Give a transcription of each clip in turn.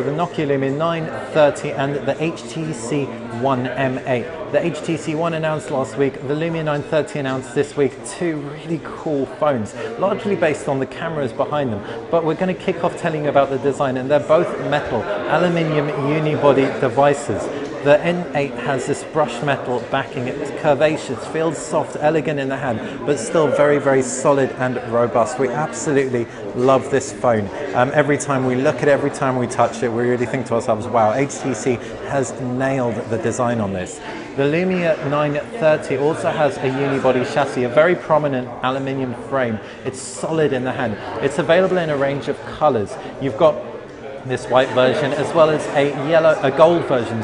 the Nokia Lumia 930 and the HTC One M8. The HTC One announced last week, the Lumia 930 announced this week. Two really cool phones, largely based on the cameras behind them. But we're going to kick off telling you about the design, and they're both metal, aluminium unibody devices. The N8 has this brushed metal backing, it's curvaceous, feels soft, elegant in the hand, but still very, very solid and robust. We absolutely love this phone. Every time we look at it, every time we touch it, we really think to ourselves, wow, HTC has nailed the design on this. The Lumia 930 also has a unibody chassis, a very prominent aluminium frame. It's solid in the hand. It's available in a range of colors. You've got this white version, as well as a gold version,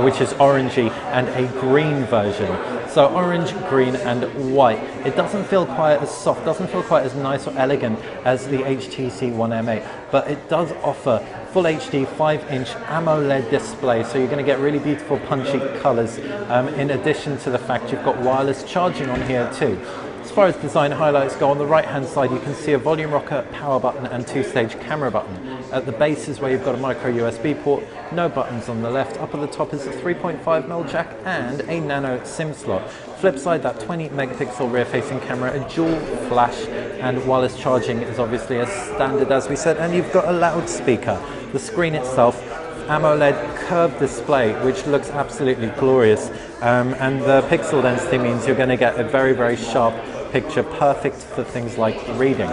which is orangey, and a green version. So orange, green and white. It doesn't feel quite as soft, doesn't feel quite as nice or elegant as the HTC One M8, but it does offer full HD 5-inch AMOLED display, so you're going to get really beautiful punchy colors, in addition to the fact you've got wireless charging on here too. As far as design highlights go, on the right hand side you can see a volume rocker, power button and two-stage camera button. At the base is where you've got a micro USB port, no buttons on the left. Up at the top is a 3.5mm jack and a nano SIM slot. Flip side, that 20 megapixel rear facing camera, a dual flash, and wireless charging is obviously as standard as we said, and you've got a loudspeaker. The screen itself, AMOLED curved display, which looks absolutely glorious, and the pixel density means you're going to get a very, very sharp picture, perfect for things like reading.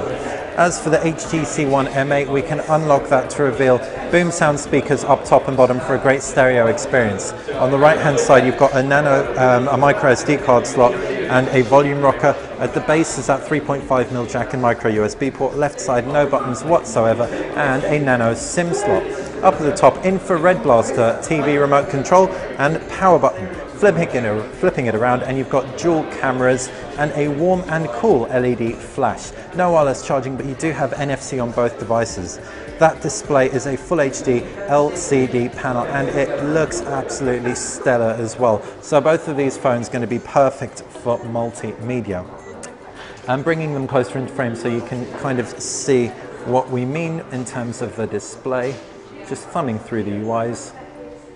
As for the HTC One M8, we can unlock that to reveal boom sound speakers up top and bottom for a great stereo experience. On the right hand side you've got a micro SD card slot and a volume rocker. At the base is that 3.5mm jack and micro USB port. Left side, no buttons whatsoever, and a nano SIM slot. Up at the top, infrared blaster, TV remote control and power button. Flipping it around, and you've got dual cameras and a warm and cool LED flash. No wireless charging, but you do have NFC on both devices. That display is a full HD LCD panel, and it looks absolutely stellar as well. So both of these phones are going to be perfect for multimedia. I'm bringing them closer into frame so you can kind of see what we mean in terms of the display. Just thumbing through the UIs,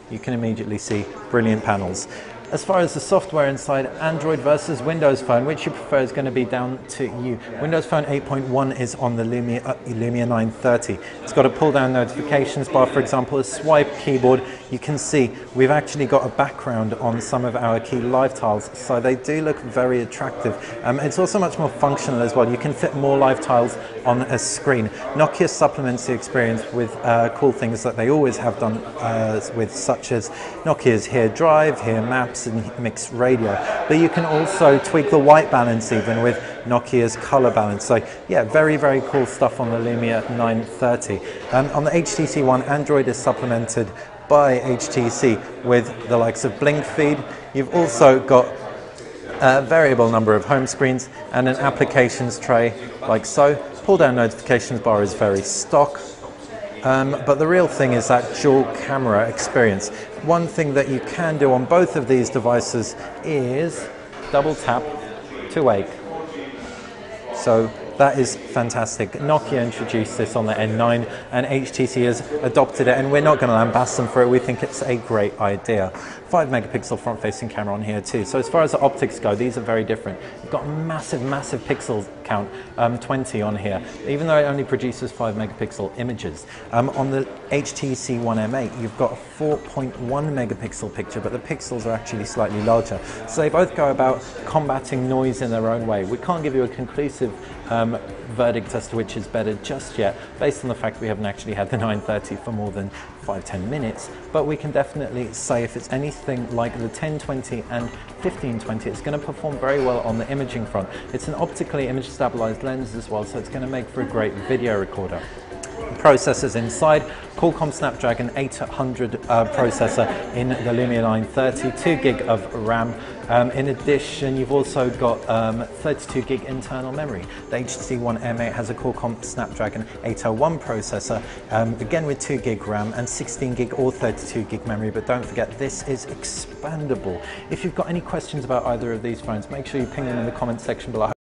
you can immediately see brilliant panels. As far as the software inside, Android versus Windows Phone, which you prefer is going to be down to you. Windows Phone 8.1 is on the Lumia 930. It's got a pull-down notifications bar, for example, a swipe keyboard. You can see we've actually got a background on some of our key live tiles, so they do look very attractive. It's also much more functional as well. You can fit more live tiles on a screen. Nokia supplements the experience with cool things that they always have done, with such as Nokia's Here Drive, Here Maps, and Mix Radio, but you can also tweak the white balance even with Nokia's color balance. So yeah, very, very cool stuff on the Lumia 930. On the HTC One, Android is supplemented by HTC with the likes of Blink Feed. You've also got a variable number of home screens and an applications tray like so. Pull down notifications bar is very stock. But the real thing is that dual camera experience. One thing that you can do on both of these devices is double tap to wake. So that is fantastic. Nokia introduced this on the N9 and HTC has adopted it, and we're not going to lambast them for it. We think it's a great idea. 5 megapixel front facing camera on here too. So as far as the optics go, these are very different. You've got a massive, massive pixel count, 20 on here, even though it only produces 5 megapixel images. On the HTC One M8, you've got a 4.1 megapixel picture, but the pixels are actually slightly larger. So they both go about combating noise in their own way. We can't give you a conclusive verdict as to which is better just yet, based on the fact we haven't actually had the 930 for more than 5-10 minutes, but we can definitely say if it's anything like the 1020 and 1520, it's going to perform very well on the imaging front. It's an optically image stabilized lens as well, so it's going to make for a great video recorder. Processors inside, Qualcomm Snapdragon 800 processor in the Lumia 930, 2 gig of RAM. In addition, you've also got 32 gig internal memory. The HTC One M8 has a Qualcomm Snapdragon 801 processor, again with 2 gig RAM and 16 gig or 32 gig memory, but don't forget this is expandable. If you've got any questions about either of these phones, make sure you ping them in the comment section below.